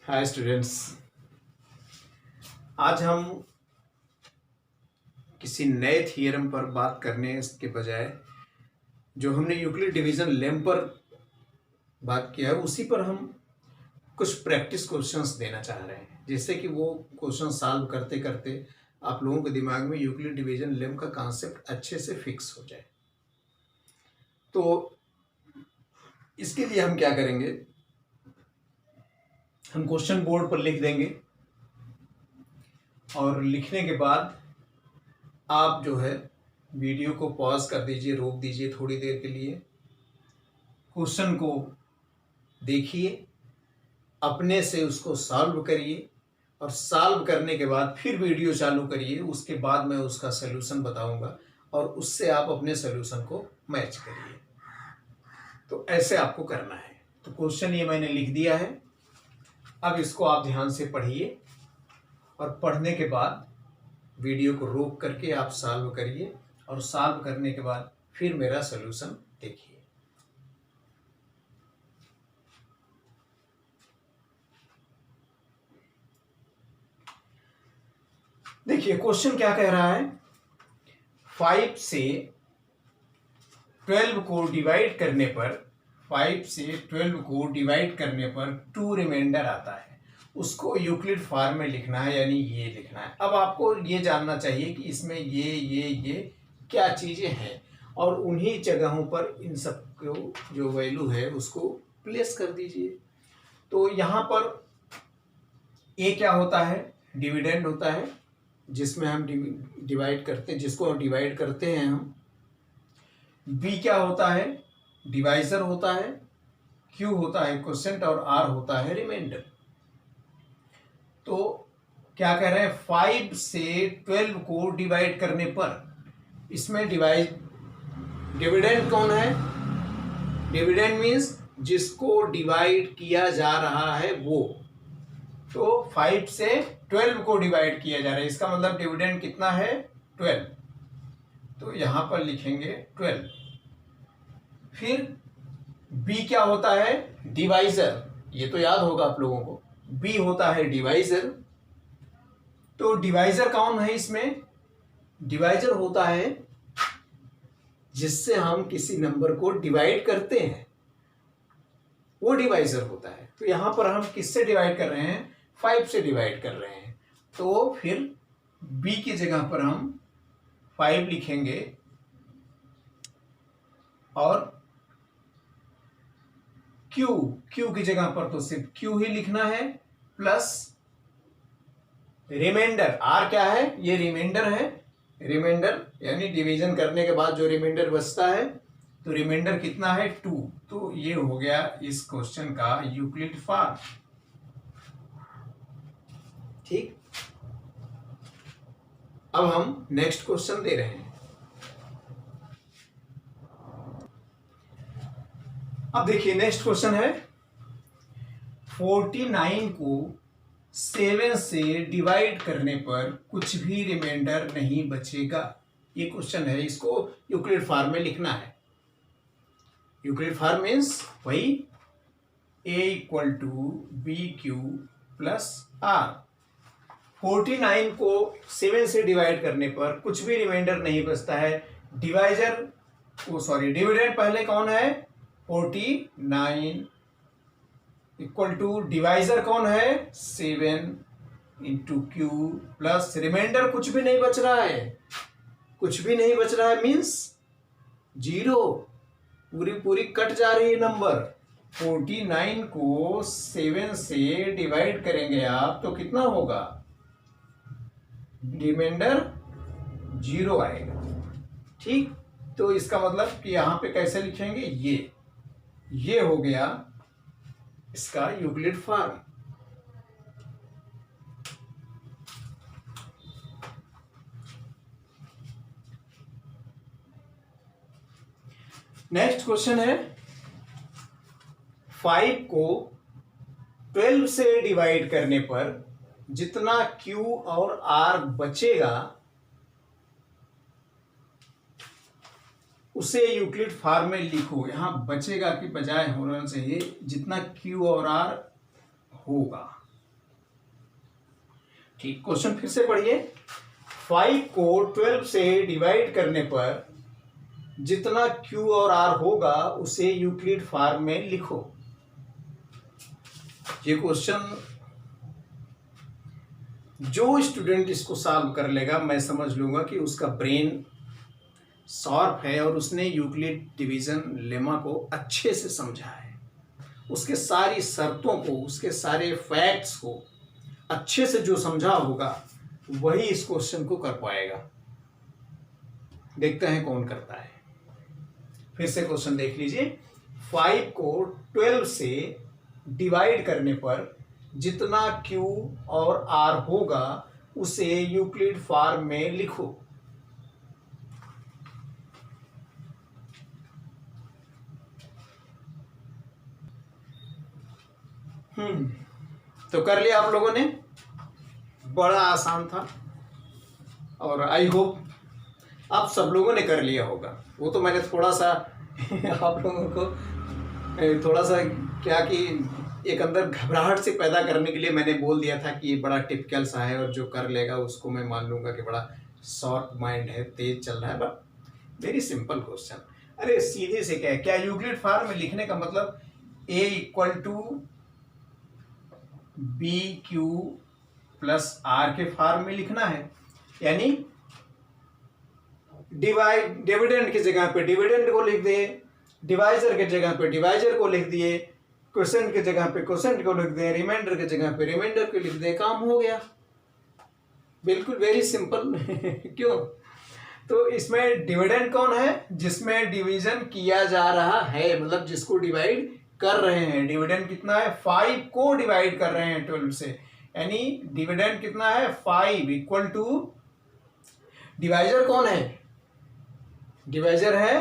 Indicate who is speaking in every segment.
Speaker 1: Hi students, आज हम किसी नए थियरम पर बात करने के बजाय जो हमने यूक्लिड डिवीजन लेम पर बात किया है उसी पर हम कुछ प्रैक्टिस क्वेश्चंस देना चाह रहे हैं, जिससे कि वो क्वेश्चन सॉल्व करते करते आप लोगों के दिमाग में यूक्लिड डिवीजन लेम का कॉन्सेप्ट अच्छे से फिक्स हो जाए। तो इसके लिए हम क्या करेंगे, हम क्वेश्चन बोर्ड पर लिख देंगे और लिखने के बाद आप जो है वीडियो को पॉज कर दीजिए, रोक दीजिए थोड़ी देर के लिए, क्वेश्चन को देखिए, अपने से उसको सॉल्व करिए और सॉल्व करने के बाद फिर वीडियो चालू करिए। उसके बाद मैं उसका सलूशन बताऊंगा और उससे आप अपने सलूशन को मैच करिए। तो ऐसे आपको करना है। तो क्वेश्चन ये मैंने लिख दिया है, अब इसको आप ध्यान से पढ़िए और पढ़ने के बाद वीडियो को रोक करके आप सॉल्व करिए और सॉल्व करने के बाद फिर मेरा सलूशन देखिए। देखिए क्वेश्चन क्या कह रहा है, 5 से 12 को डिवाइड करने पर 5 से 12 को डिवाइड करने पर 2 रिमाइंडर आता है। उसको यूक्लिड फॉर्म में लिखना है, यानी ये लिखना है। अब आपको ये जानना चाहिए कि इसमें ये क्या चीजें हैं और उन्हीं जगहों पर इन सब को जो वैल्यू है उसको प्लेस कर दीजिए। तो यहाँ पर ए क्या होता है, डिविडेंड होता है, जिसमें हम डिवाइड करते हैं, जिसको हम डिवाइड करते हैं हम। बी क्या होता है, डिवाइजर होता है। क्यू होता है क्वोशेंट और आर होता है रिमाइंडर। तो क्या कह रहे हैं, 5 से 12 को डिवाइड करने पर इसमें डिविडेंड कौन है, डिविडेंड मीन्स जिसको डिवाइड किया जा रहा है वो। तो 5 से 12 को डिवाइड किया जा रहा है, इसका मतलब डिविडेंड कितना है, 12। तो यहां पर लिखेंगे 12। फिर बी क्या होता है, डिवाइजर। ये तो याद होगा आप लोगों को, बी होता है डिवाइजर। तो डिवाइजर कौन है इसमें, डिवाइजर होता है जिससे हम किसी नंबर को डिवाइड करते हैं, वो डिवाइजर होता है। तो यहां पर हम किससे डिवाइड कर रहे हैं, 5 से डिवाइड कर रहे हैं। तो फिर बी की जगह पर हम 5 लिखेंगे और क्यू की जगह पर तो सिर्फ क्यू ही लिखना है, प्लस रिमाइंडर। आर क्या है, ये रिमाइंडर है, रिमाइंडर यानी डिवीजन करने के बाद जो रिमाइंडर बचता है, तो रिमाइंडर कितना है, 2। तो ये हो गया इस क्वेश्चन का यूक्लिड फॉर्म। ठीक, अब हम नेक्स्ट क्वेश्चन दे रहे हैं। अब देखिए नेक्स्ट क्वेश्चन है, 49 को 7 से डिवाइड करने पर कुछ भी रिमाइंडर नहीं बचेगा। ये क्वेश्चन है, इसको यूक्लिड फॉर्म में लिखना है। यूक्लिड फॉर्म मीन्स वही a equal to b q plus r. 49 को 7 से डिवाइड करने पर कुछ भी रिमाइंडर नहीं बचता है। डिविडेंड पहले कौन है, 49 इक्वल टू डिवाइजर कौन है, 7 इंटू क्यू प्लस रिमाइंडर कुछ भी नहीं बच रहा है, कुछ भी नहीं बच रहा है मीन्स 0, पूरी कट जा रही है नंबर। 49 को 7 से डिवाइड करेंगे आप तो कितना होगा, रिमाइंडर 0 आएगा। ठीक, तो इसका मतलब कि यहां पे कैसे लिखेंगे, ये हो गया इसका यूक्लिड फॉर्म। नेक्स्ट क्वेश्चन है, 5 को 12 से डिवाइड करने पर जितना Q और R बचेगा उसे यूक्लिड फॉर्म में लिखो। यहां बचेगा की बजाय होना चाहिए जितना Q और R होगा। ठीक, क्वेश्चन फिर से पढ़िए। 5 को 12 से डिवाइड करने पर जितना Q और R होगा उसे यूक्लिड फॉर्म में लिखो। ये क्वेश्चन जो स्टूडेंट इसको सॉल्व कर लेगा, मैं समझ लूंगा कि उसका ब्रेन शार्प है और उसने यूक्लिड डिवीजन लेमा को अच्छे से समझा है। उसके सारी शर्तों को, उसके सारे फैक्ट्स को अच्छे से जो समझा होगा वही इस क्वेश्चन को कर पाएगा। देखते हैं कौन करता है। फिर से क्वेश्चन देख लीजिए। 5 को 12 से डिवाइड करने पर जितना Q और R होगा उसे यूक्लिड फॉर्म में लिखो। तो कर लिया आप लोगों ने, बड़ा आसान था और आई होप आप सब लोगों ने कर लिया होगा। वो तो मैंने थोड़ा सा आप लोगों को थोड़ा सा क्या कि एक अंदर घबराहट से पैदा करने के लिए मैंने बोल दिया था कि ये बड़ा टिपिकल सा है और जो कर लेगा उसको मैं मान लूँगा कि बड़ा शॉर्ट माइंड है, तेज चल रहा है। But very simple question. अरे सीधे से क्या है, क्या यूक्लिड फॉर्म में लिखने का मतलब A equal to b q plus r के फॉर्म में लिखना है? यानी डिविडेंड की जगह पे डिविडेंड को लिख दिए, डिवाइजर की जगह पे डिवाइजर को लिख दिए, क्वोशेंट की जगह पे क्वोशेंट को लिख दिए, रिमाइंडर की जगह पे रिमाइंडर को लिख दिए, काम हो गया। बिल्कुल वेरी सिंपल। क्यों? तो इसमें डिविडेंड कौन है? जिसमें डिवीजन किया जा रहा है, मतलब जिसको डिवाइड कर रहे हैं। डिविडेंड कितना है? 5 को डिवाइड कर रहे हैं 12 से, यानी डिविडेंड कितना है? 5 इक्वल टू डिवाइजर कौन है? डिवाइजर है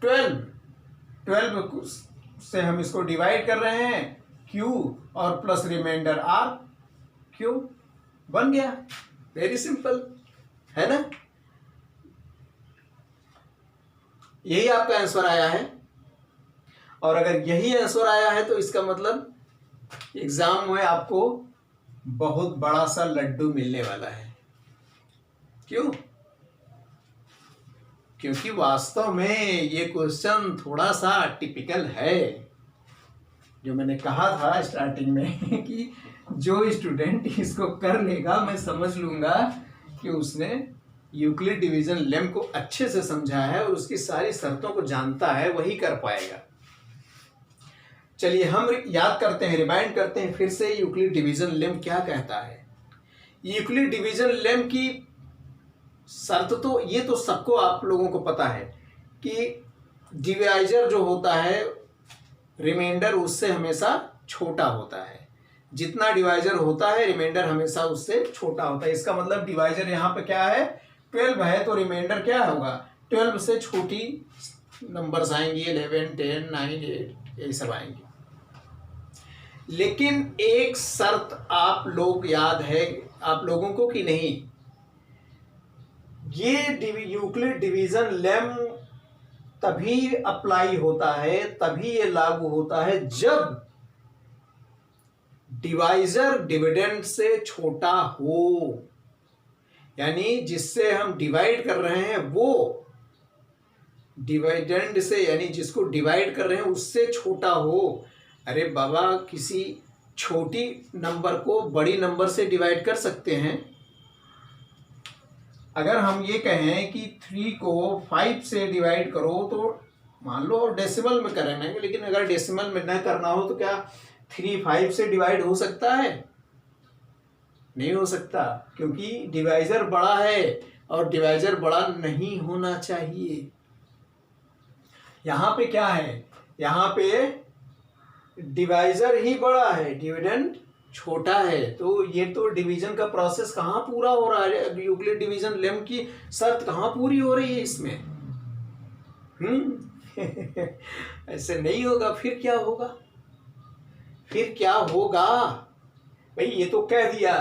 Speaker 1: 12। 12 से हम इसको डिवाइड कर रहे हैं, Q और प्लस रिमाइंडर R, Q बन गया। वेरी सिंपल है ना? यही आपका आंसर आया है। और अगर यही आंसर आया है तो इसका मतलब एग्जाम में आपको बहुत बड़ा सा लड्डू मिलने वाला है। क्यों? क्योंकि वास्तव में ये क्वेश्चन थोड़ा सा टिपिकल है। जो मैंने कहा था स्टार्टिंग में कि जो स्टूडेंट इसको कर लेगा, मैं समझ लूंगा कि उसने यूक्लिड डिवीजन लेम को अच्छे से समझा है और उसकी सारी शर्तों को जानता है, वही कर पाएगा। चलिए हम याद करते हैं, रिमाइंड करते हैं फिर से यूक्लिड डिवीजन लेम क्या कहता है। यूक्लिड डिवीजन लेम की शर्त तो ये तो सबको आप लोगों को पता है कि डिवाइजर जो होता है रिमाइंडर उससे हमेशा छोटा होता है। जितना डिवाइजर होता है रिमाइंडर हमेशा उससे छोटा होता है। इसका मतलब डिवाइजर यहाँ पे क्या है? 12 है, तो रिमाइंडर क्या होगा? 12 से छोटी नंबर्स आएंगी, 11, 10, 9, 8 यही सब आएंगे। लेकिन एक शर्त आप लोग याद है आप लोगों को कि नहीं, ये यूक्लिड डिवीजन लेम तभी अप्लाई होता है, तभी ये लागू होता है जब डिवाइजर डिविडेंड से छोटा हो। यानी जिससे हम डिवाइड कर रहे हैं वो डिविडेंड से, यानी जिसको डिवाइड कर रहे हैं उससे छोटा हो। अरे बाबा, किसी छोटी नंबर को बड़ी नंबर से डिवाइड कर सकते हैं। अगर हम ये कहें कि 3 को 5 से डिवाइड करो तो मान लो डेसिमल में करेंगे, लेकिन अगर डेसिमल में न करना हो तो क्या 3 5 से डिवाइड हो सकता है? नहीं हो सकता, क्योंकि डिवाइजर बड़ा है और डिवाइजर बड़ा नहीं होना चाहिए। यहाँ पे क्या है? यहाँ पे डिवाइजर ही बड़ा है, डिविडेंड छोटा है। तो ये तो डिवीजन का प्रोसेस कहाँ पूरा हो रहा है? यूक्लिड डिवीजन लेम की शर्त कहाँ पूरी हो रही है इसमें? ऐसे नहीं होगा। फिर क्या होगा? फिर क्या होगा भाई? ये तो कह दिया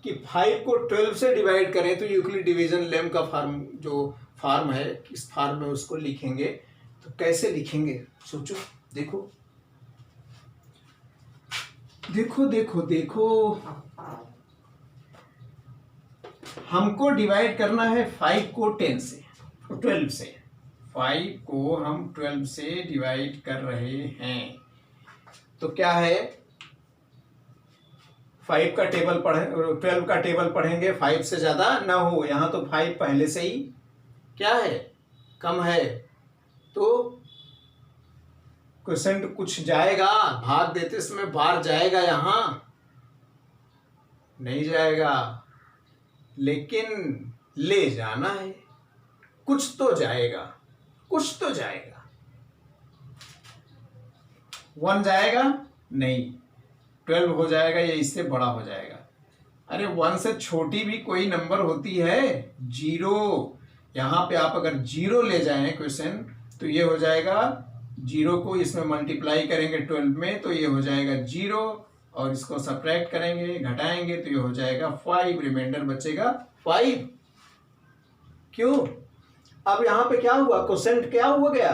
Speaker 1: कि 5 को 12 से डिवाइड करें तो यूक्लिड डिवीजन लेम का फॉर्म, जो फॉर्म है, किस फॉर्म में उसको लिखेंगे। तो कैसे लिखेंगे? सोचो, देखो देखो देखो देखो। हमको डिवाइड करना है 5 को 10 से, 12 से। 5 को हम 12 से डिवाइड कर रहे हैं, तो क्या है, 5 का टेबल पढ़े, 12 का टेबल पढ़ेंगे, 5 से ज़्यादा ना हो। यहाँ तो 5 पहले से ही क्या है, कम है, तो क्वेश्चन कुछ जाएगा, भाग देते समय बाहर जाएगा, यहाँ नहीं जाएगा, लेकिन ले जाना है, कुछ तो जाएगा, कुछ तो जाएगा। 1 जाएगा नहीं, 12 हो जाएगा या इससे बड़ा हो जाएगा। अरे 1 से छोटी भी कोई नंबर होती है, 0। यहाँ पे आप अगर 0 ले जाएं क्वेश्चन, तो ये हो जाएगा 0 को इसमें मल्टीप्लाई करेंगे 12 में, तो ये हो जाएगा 0, और इसको सब्ट्रैक्ट करेंगे, घटाएंगे, तो ये हो जाएगा 5, रिमाइंडर बचेगा 5। क्यों? अब यहाँ पे क्या हुआ, क्वोशेंट क्या हो गया,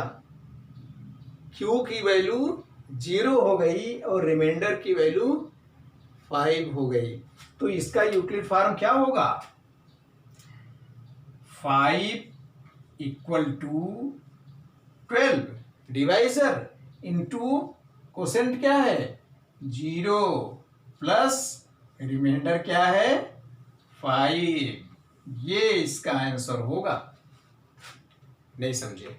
Speaker 1: Q की वैल्यू 0 हो गई और रिमाइंडर की वैल्यू 5 हो गई। तो इसका यूक्लिड फॉर्म क्या होगा, 5 = 12 डिवाइजर इंटू क्वोशेंट क्या है 0 प्लस रिमाइंडर क्या है 5। ये इसका आंसर होगा। नहीं समझे?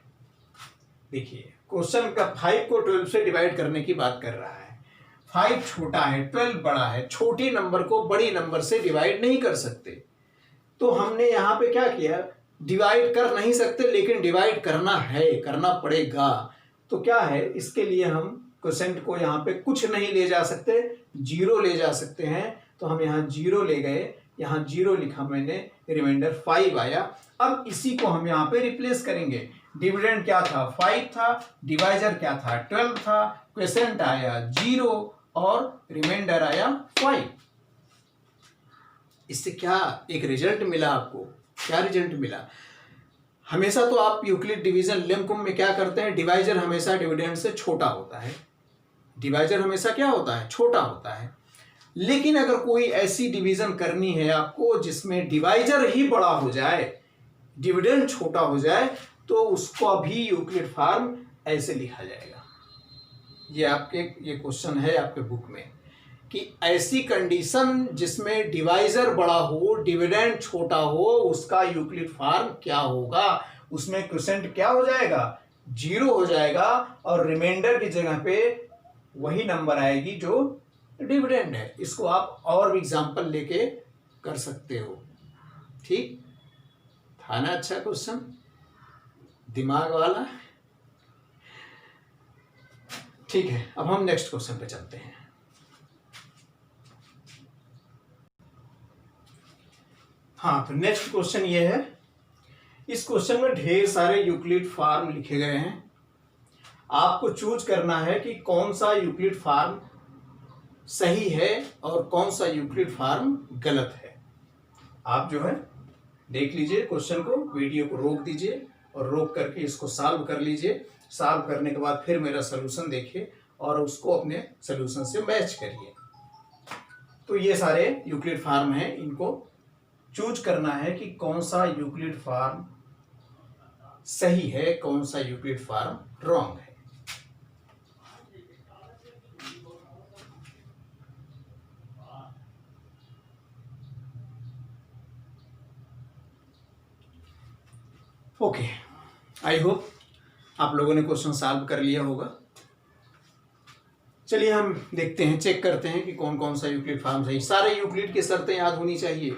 Speaker 1: देखिए, क्वेश्चन का 5 को 12 से डिवाइड करने की बात कर रहा है। 5 छोटा है, 12 बड़ा है। छोटे नंबर को बड़ी नंबर से डिवाइड नहीं कर सकते, तो हमने यहाँ पे क्या किया, डिवाइड कर नहीं सकते लेकिन डिवाइड करना है, करना पड़ेगा। तो क्या है, इसके लिए हम क्वोशेंट को यहाँ पे कुछ नहीं ले जा सकते, 0 ले जा सकते हैं। तो हम यहाँ 0 ले गए, यहाँ 0 लिखा मैंने, रिमाइंडर 5 आया। अब इसी को हम यहाँ पे रिप्लेस करेंगे। डिविडेंड क्या था, 5 था, डिवाइजर क्या था, 12 था, क्वोशेंट आया 0 और रिमाइंडर आया 5। इससे क्या एक रिजल्ट मिला आपको, क्या रिजल्ट मिला? हमेशा तो आप यूक्लिड डिवीजन लेमकुम में क्या करते हैं, डिवाइजर हमेशा डिविडेंड से छोटा होता है। डिवाइजर हमेशा क्या होता है, छोटा होता है। लेकिन अगर कोई ऐसी डिवीजन करनी है आपको जिसमें डिवाइजर ही बड़ा हो जाए, डिविडेंड छोटा हो जाए, तो उसको भी यूक्लिड फॉर्म ऐसे लिखा जाएगा। ये क्वेश्चन है आपके बुक में कि ऐसी कंडीशन जिसमें डिवाइजर बड़ा हो, डिविडेंड छोटा हो, उसका यूक्लिड फॉर्म क्या होगा। उसमें क्वोशेंट क्या हो जाएगा, 0 हो जाएगा और रिमाइंडर की जगह पे वही नंबर आएगी जो डिविडेंड है। इसको आप और भी एग्जांपल लेके कर सकते हो। ठीक था ना? अच्छा क्वेश्चन, दिमाग वाला। ठीक है, अब हम नेक्स्ट क्वेश्चन पे चलते हैं। हाँ, तो नेक्स्ट क्वेश्चन ये है। इस क्वेश्चन में ढेर सारे यूक्लिड फॉर्म लिखे गए हैं। आपको चूज करना है कि कौन सा यूक्लिड फॉर्म सही है और कौन सा यूक्लिड फॉर्म गलत है। आप जो है देख लीजिए क्वेश्चन को, वीडियो को रोक दीजिए और रोक करके इसको सॉल्व कर लीजिए। सॉल्व करने के बाद फिर मेरा सलूशन देखिए और उसको अपने सलूशन से मैच करिए। तो ये सारे यूक्लिड फॉर्म हैं, इनको चूज करना है कि कौन सा यूक्लिड फॉर्म सही है, कौन सा यूक्लिड फॉर्म रॉन्ग है। ओके, आई होप आप लोगों ने क्वेश्चन सॉल्व कर लिया होगा। चलिए हम देखते हैं, चेक करते हैं कि कौन कौन सा यूक्लिड फॉर्म सही। सारे यूक्लिड की शर्तें याद होनी चाहिए।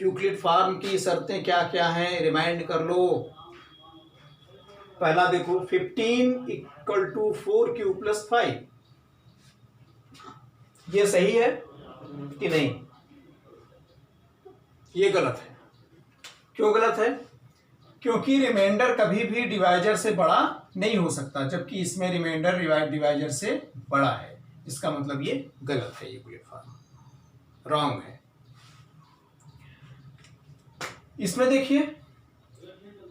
Speaker 1: यूक्लिड फॉर्म की शर्तें क्या क्या हैं, रिमाइंड कर लो। पहला देखो, 15 = 4q + 5। ये सही है कि नहीं? ये गलत है। क्यों गलत है? क्योंकि रिमाइंडर कभी भी डिवाइजर से बड़ा नहीं हो सकता, जबकि इसमें रिमाइंडर डिवाइजर से बड़ा है। इसका मतलब ये गलत है, यूक्लिड फॉर्म रॉन्ग है। इसमें देखिए,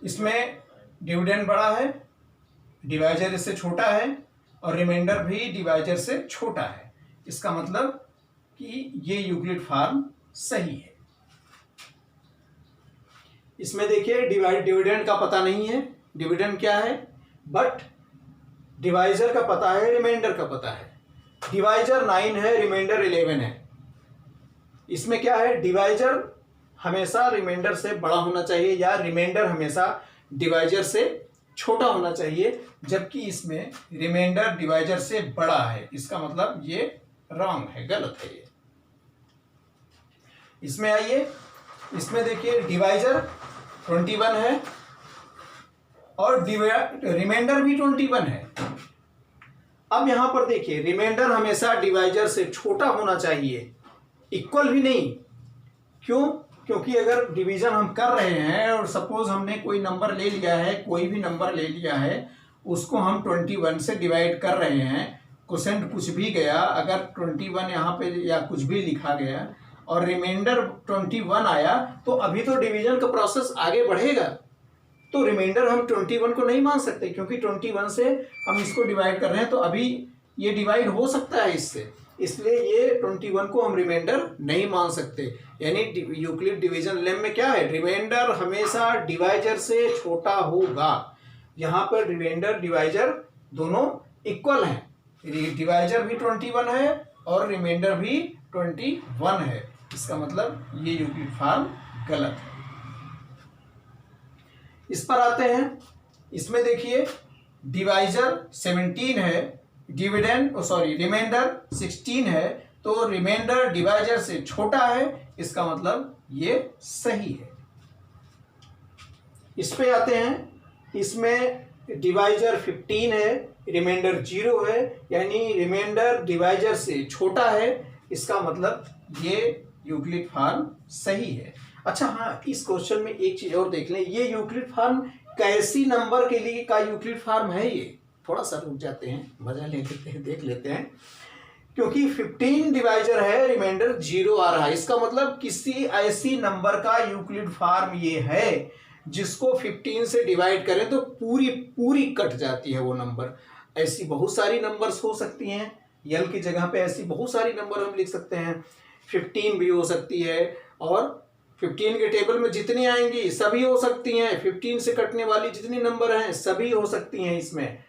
Speaker 1: इसमें डिविडेंड बड़ा है, डिवाइजर इससे छोटा है और रिमाइंडर भी डिवाइजर से छोटा है। इसका मतलब कि ये यूक्लिड फॉर्म सही है। इसमें देखिए डिविडेंड का पता नहीं है, डिविडेंड क्या है, बट डिवाइजर का पता है, रिमाइंडर का पता है। डिवाइजर 9 है, रिमाइंडर 11 है। इसमें क्या है, डिवाइजर हमेशा रिमाइंडर से बड़ा होना चाहिए या रिमाइंडर हमेशा डिवाइजर से छोटा होना चाहिए, जबकि इसमें रिमाइंडर डिवाइजर से बड़ा है। इसका मतलब ये रॉन्ग है, गलत है ये। इसमें आइए, इसमें देखिए डिवाइजर 21 है और रिमाइंडर भी 21 है। अब यहां पर देखिए रिमाइंडर हमेशा डिवाइजर से छोटा होना चाहिए, इक्वल भी नहीं। क्यों? क्योंकि अगर डिवीजन हम कर रहे हैं और सपोज हमने कोई नंबर ले लिया है, कोई भी नंबर ले लिया है, उसको हम 21 से डिवाइड कर रहे हैं, क्वोशेंट कुछ भी गया, अगर 21 यहाँ पे या कुछ भी लिखा गया और रिमाइंडर 21 आया, तो अभी तो डिवीजन का प्रोसेस आगे बढ़ेगा। तो रिमाइंडर हम 21 को नहीं मान सकते, क्योंकि 21 से हम इसको डिवाइड कर रहे हैं, तो अभी ये डिवाइड हो सकता है इससे, इसलिए ये 21 को हम रिमाइंडर नहीं मान सकते। यानी यूक्लिड डिवीजन लेम में क्या है, रिमाइंडर हमेशा डिवाइजर से छोटा होगा। यहाँ पर रिमाइंडर डिवाइजर दोनों इक्वल हैं, डिवाइजर भी 21 है और रिमाइंडर भी 21 है। इसका मतलब ये यूक्लिड फॉर्म गलत है। इस पर आते हैं, इसमें देखिए डिवाइजर 17 है, रिमाइंडर 16 है, तो रिमाइंडर डिवाइजर से छोटा है, इसका मतलब ये सही है। इस पे आते हैं, इसमें डिवाइजर 15 है, रिमाइंडर 0 है, यानी रिमाइंडर डिवाइजर से छोटा है, इसका मतलब ये यूक्लिड फॉर्म सही है। अच्छा हाँ, इस क्वेश्चन में एक चीज और देख लें, ये यूक्लिड फॉर्म कैसी नंबर के लिए का यूक्लिड फॉर्म है? ये थोड़ा सा रुक जाते हैं, मजा ले लेते हैं, देख लेते हैं। क्योंकि 15 डिवाइजर है, रिमाइंडर 0 आ रहा है, इसका मतलब किसी ऐसी नंबर का यूक्लिड फॉर्म ये है जिसको 15 से डिवाइड करें तो पूरी पूरी कट जाती है वो नंबर। ऐसी बहुत सारी नंबर्स हो सकती हैं, यल की जगह पे ऐसी बहुत सारी नंबर हम लिख सकते हैं, 15 भी हो सकती है, और 15 के टेबल में जितनी आएंगी सभी हो सकती हैं, 15 से कटने वाली जितनी नंबर हैं सभी हो सकती हैं इसमें।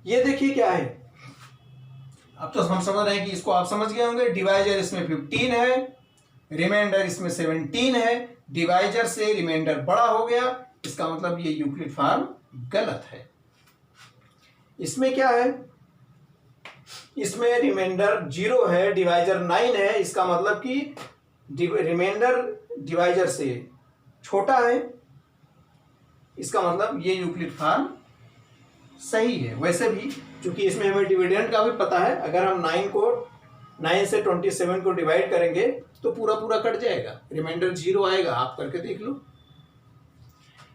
Speaker 1: ये देखिए क्या है, अब तो हम समझ रहे हैं कि इसको आप समझ गए होंगे। डिवाइजर इसमें 15 है, रिमाइंडर इसमें 17 है, डिवाइजर से रिमाइंडर बड़ा हो गया, इसका मतलब ये यूक्लिड फॉर्म गलत है। इसमें क्या है, इसमें रिमाइंडर 0 है, डिवाइजर 9 है, इसका मतलब कि रिमाइंडर डिवाइजर से छोटा है, इसका मतलब ये यूक्लिड फॉर्म सही है। वैसे भी चूंकि इसमें हमें डिविडेंड का भी पता है, अगर हम 9 से 27 को डिवाइड करेंगे तो पूरा पूरा कट जाएगा, रिमाइंडर 0 आएगा, आप करके देख लो।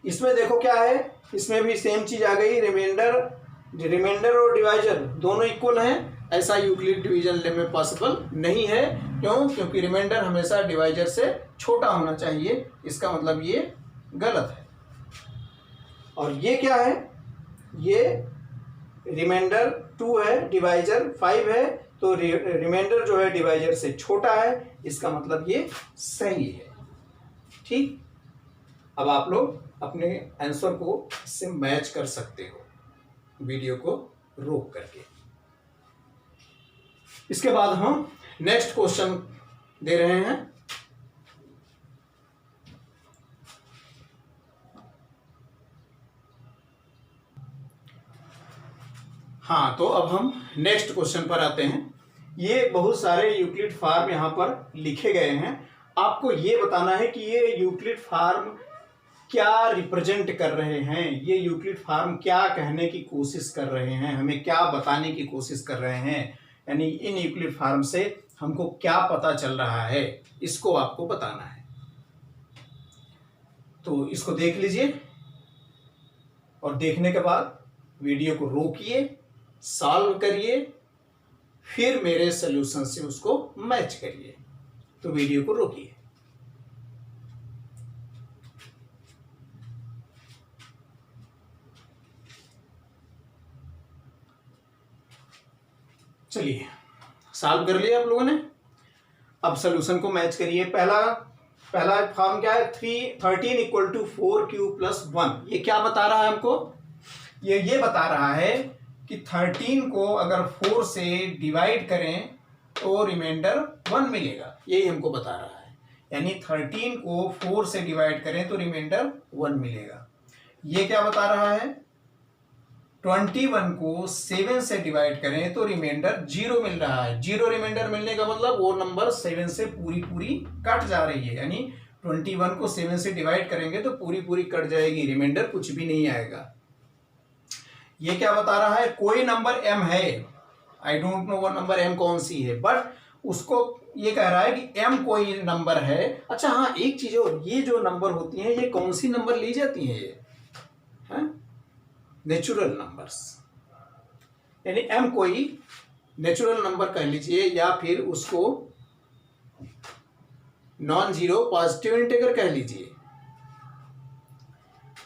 Speaker 1: इसमें देखो क्या है, इसमें भी सेम चीज आ गई, रिमाइंडर और डिवाइजर दोनों इक्वल हैं, ऐसा यूक्लिड डिवीजन लेम में पॉसिबल नहीं है। क्यों? क्योंकि रिमाइंडर हमेशा डिवाइजर से छोटा होना चाहिए, इसका मतलब ये गलत है। और ये क्या है, ये रिमाइंडर 2 है, डिवाइजर 5 है, तो रिमाइंडर जो है डिवाइजर से छोटा है, इसका मतलब ये सही है। ठीक, अब आप लोग अपने आंसर को इससे मैच कर सकते हो वीडियो को रोक करके। इसके बाद हम नेक्स्ट क्वेश्चन दे रहे हैं। हाँ, तो अब हम नेक्स्ट क्वेश्चन पर आते हैं। ये बहुत सारे यूक्लिड फॉर्म यहाँ पर लिखे गए हैं, आपको ये बताना है कि ये यूक्लिड फॉर्म क्या रिप्रेजेंट कर रहे हैं, ये यूक्लिड फॉर्म क्या कहने की कोशिश कर रहे हैं, हमें क्या बताने की कोशिश कर रहे हैं, यानी इन यूक्लिड फॉर्म से हमको क्या पता चल रहा है, इसको आपको बताना है। तो इसको देख लीजिए और देखने के बाद वीडियो को रोकिए, सॉल्व करिए, फिर मेरे सॉल्यूशन से उसको मैच करिए। तो वीडियो को रोकिए। चलिए, सॉल्व कर लिया आप लोगों ने, अब सॉल्यूशन को मैच करिए। पहला पहला फॉर्म क्या है, 13 इक्वल टू 4 क्यूब प्लस 1। ये क्या बता रहा है हमको, ये बता रहा है कि 13 को अगर 4 से डिवाइड करें तो रिमाइंडर 1 मिलेगा, यही हमको बता रहा है। यानी 13 को 4 से डिवाइड करें तो रिमाइंडर 1 मिलेगा। ये क्या बता रहा है, 21 को 7 से डिवाइड करें तो रिमाइंडर 0 मिल रहा है। 0 रिमाइंडर मिलने का मतलब वो नंबर 7 से पूरी पूरी कट जा रही है, यानी 21 को 7 से डिवाइड करेंगे तो पूरी पूरी कट जाएगी, रिमाइंडर कुछ भी नहीं आएगा। ये क्या बता रहा है, कोई नंबर m है, आई डोंट नो वो नंबर m कौन सी है, बट उसको ये कह रहा है कि m कोई नंबर है। अच्छा हाँ, एक चीज और, ये जो नंबर होती हैं ये कौन सी नंबर ली जाती हैं, ये है नेचुरल नंबर्स, यानी m कोई नेचुरल नंबर कह लीजिए या फिर उसको नॉन जीरो पॉजिटिव इंटीजर कह लीजिए।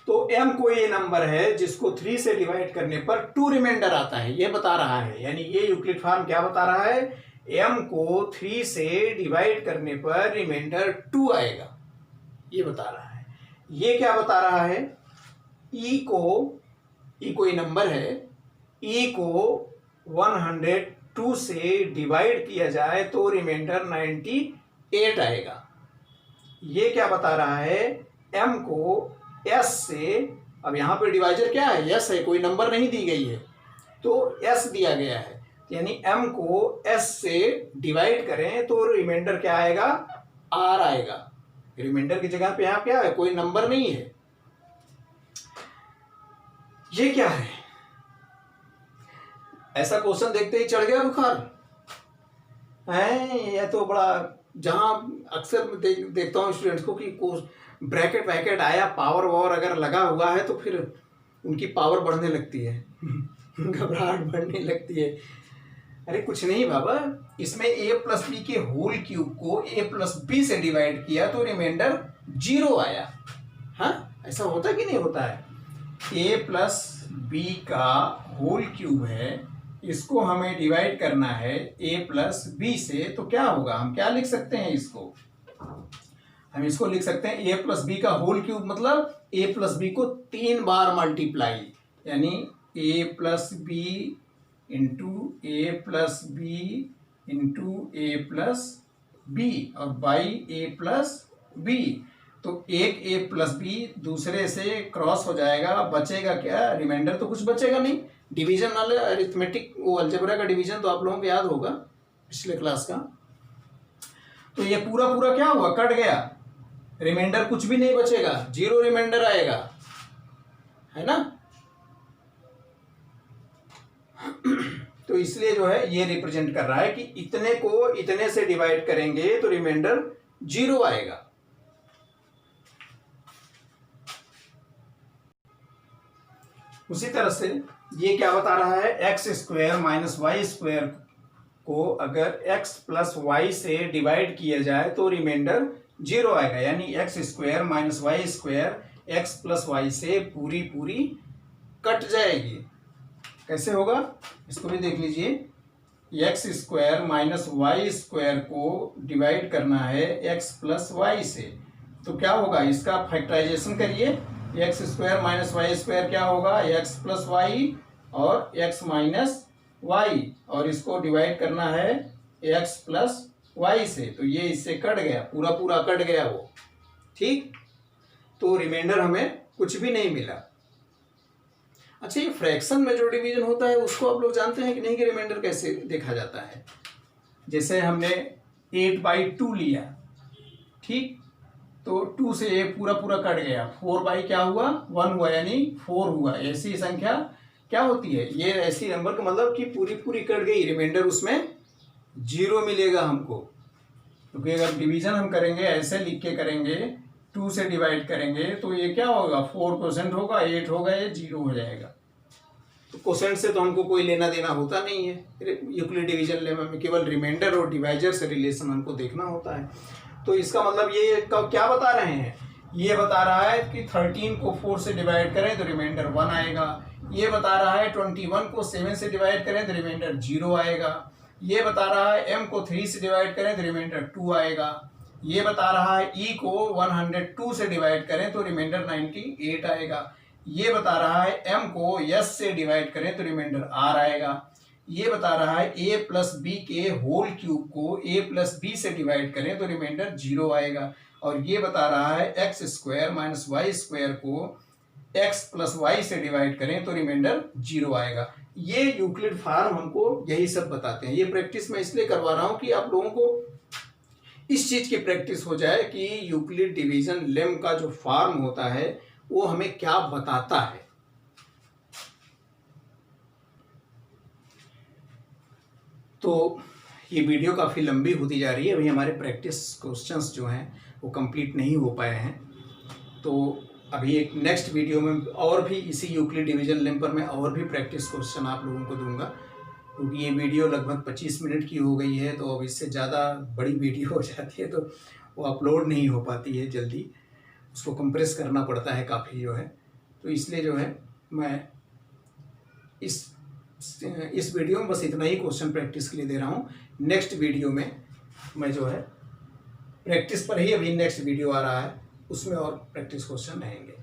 Speaker 1: तो m कोई ये नंबर है जिसको 3 से डिवाइड करने पर 2 रिमाइंडर आता है, ये बता रहा है। यानी ये यूक्लिड फॉर्म क्या बता रहा है, m को 3 से डिवाइड करने पर रिमाइंडर 2 आएगा, ये बता रहा है। ये क्या बता रहा है, e कोई नंबर है, e को 102 से डिवाइड किया जाए तो रिमाइंडर 98 आएगा। ये क्या बता रहा है, m को s से, अब यहाँ पे डिवाइजर क्या है, s है, कोई नंबर नहीं दी गई है तो s दिया गया है, यानी m को s से डिवाइड करें तो रिमाइंडर क्या आएगा, r आएगा। रिमाइंडर की जगह पे यहाँ क्या है, कोई नंबर नहीं है। ये क्या है, ऐसा क्वेश्चन देखते ही चढ़ गया बुखार है। यह तो बड़ा, जहां अक्सर देखता हूँ स्टूडेंट्स को कि ब्रैकेट वैकेट आया, पावर वावर अगर लगा हुआ है तो फिर उनकी पावर बढ़ने लगती है घबराहट बढ़ने लगती है। अरे कुछ नहीं बाबा, इसमें a प्लस बी के होल क्यूब को a प्लस बी से डिवाइड किया तो रिमाइंडर 0 आया। हाँ, ऐसा होता कि नहीं होता है, a प्लस बी का होल क्यूब है, इसको हमें डिवाइड करना है a प्लस बी से, तो क्या होगा, हम क्या लिख सकते हैं इसको, हम इसको लिख सकते हैं a प्लस बी का होल क्यूब, मतलब a प्लस बी को 3 बार मल्टीप्लाई, यानी a plus b into a plus b into a plus b और बाई ए प्लस बी। तो एक a प्लस बी दूसरे से क्रॉस हो जाएगा, बचेगा क्या, रिमाइंडर तो कुछ बचेगा नहीं। डिवीजन वाले अरिथमेटिक वो अलजेब्रा का डिवीजन तो आप लोगों को याद होगा पिछले क्लास का। तो ये पूरा पूरा क्या हुआ, कट गया, रिमाइंडर कुछ भी नहीं बचेगा, 0 रिमाइंडर आएगा, है ना। तो इसलिए जो है ये रिप्रेजेंट कर रहा है कि इतने को इतने से डिवाइड करेंगे तो रिमाइंडर 0 आएगा। उसी तरह से ये क्या बता रहा है, x square minus y square को अगर x प्लस वाई से डिवाइड किया जाए तो रिमाइंडर 0 आएगा, यानी x square minus y square x plus y से पूरी पूरी कट जाएगी। कैसे होगा, इसको भी देख लीजिए, x square minus y square को डिवाइड करना है एक्स प्लस वाई से, तो क्या होगा, इसका फैक्टराइजेशन करिए, x square minus y square क्या होगा, एक्स प्लस वाई और एक्स माइनस वाई, और इसको डिवाइड करना है एक्स प्लस वाई से, तो ये इससे कट गया, पूरा पूरा कट गया वो, ठीक। तो रिमाइंडर हमें कुछ भी नहीं मिला। अच्छा, ये फ्रैक्शन में जो डिवीजन होता है उसको आप लोग जानते हैं कि नहीं, कि रिमाइंडर कैसे देखा जाता है। जैसे हमने 8/2 लिया, ठीक, तो 2 से ये पूरा पूरा कट गया, 4 क्या हुआ, 1 हुआ, यानी 4 हुआ। ऐसी संख्या क्या होती है, ये ऐसी नंबर का मतलब कि पूरी पूरी कट गई, रिमाइंडर उसमें 0 मिलेगा हमको। क्योंकि अगर डिवीजन हम करेंगे ऐसे लिख के करेंगे, 2 से डिवाइड करेंगे तो ये क्या होगा, 4% होगा, 8 होगा, ये 0 हो जाएगा। तो कोसेंट से तो हमको कोई लेना देना होता नहीं है यूक्लिड डिवीजन लेवल में, केवल रिमाइंडर और डिवाइजर से रिलेशन हमको देखना होता है। तो इसका मतलब ये क्या बता रहे हैं, ये बता रहा है कि 13 को 4 से डिवाइड करें तो रिमाइंडर 1 आएगा। ये बता रहा है 21 को 7 से डिवाइड करें तो रिमाइंडर 0 आएगा। ये बता रहा है m को 3 से डिवाइड करें तो रिमाइंडर 2 आएगा। ये बता रहा है ई को 102 से डिवाइड करें तो रिमाइंडर 98 आएगा। ये बता रहा है एम को एस से डिवाइड करें तो रिमाइंडर आर आएगा। ये बता रहा है ए प्लस बी के होल क्यूब को ए प्लस बी से डिवाइड करें तो रिमाइंडर 0 आएगा। और ये बता रहा है x square minus y square को एक्स प्लस वाई से डिवाइड करें तो रिमाइंडर 0 आएगा। ये यूक्लिड फॉर्म हमको यही सब बताते हैं। ये प्रैक्टिस मैं इसलिए करवा रहा हूँ कि आप लोगों को इस चीज की प्रैक्टिस हो जाए कि यूक्लिड डिवीजन लेम का जो फॉर्म होता है वो हमें क्या बताता है। तो ये वीडियो काफ़ी लंबी होती जा रही है, अभी हमारे प्रैक्टिस क्वेश्चंस जो हैं वो कंप्लीट नहीं हो पाए हैं। तो अभी एक नेक्स्ट वीडियो में और भी इसी यूक्लिड डिवीजन लेम पर मैं और भी प्रैक्टिस क्वेश्चन आप लोगों को दूंगा, क्योंकि ये वीडियो लगभग 25 मिनट की हो गई है। तो अब इससे ज़्यादा बड़ी वीडियो हो जाती है तो वो अपलोड नहीं हो पाती है जल्दी, उसको कंप्रेस करना पड़ता है काफ़ी जो है। तो इसलिए जो है मैं इस वीडियो में बस इतना ही क्वेश्चन प्रैक्टिस के लिए दे रहा हूँ। नेक्स्ट वीडियो में मैं जो है प्रैक्टिस पर ही, अभी नेक्स्ट वीडियो आ रहा है उसमें और प्रैक्टिस क्वेश्चन रहेंगे।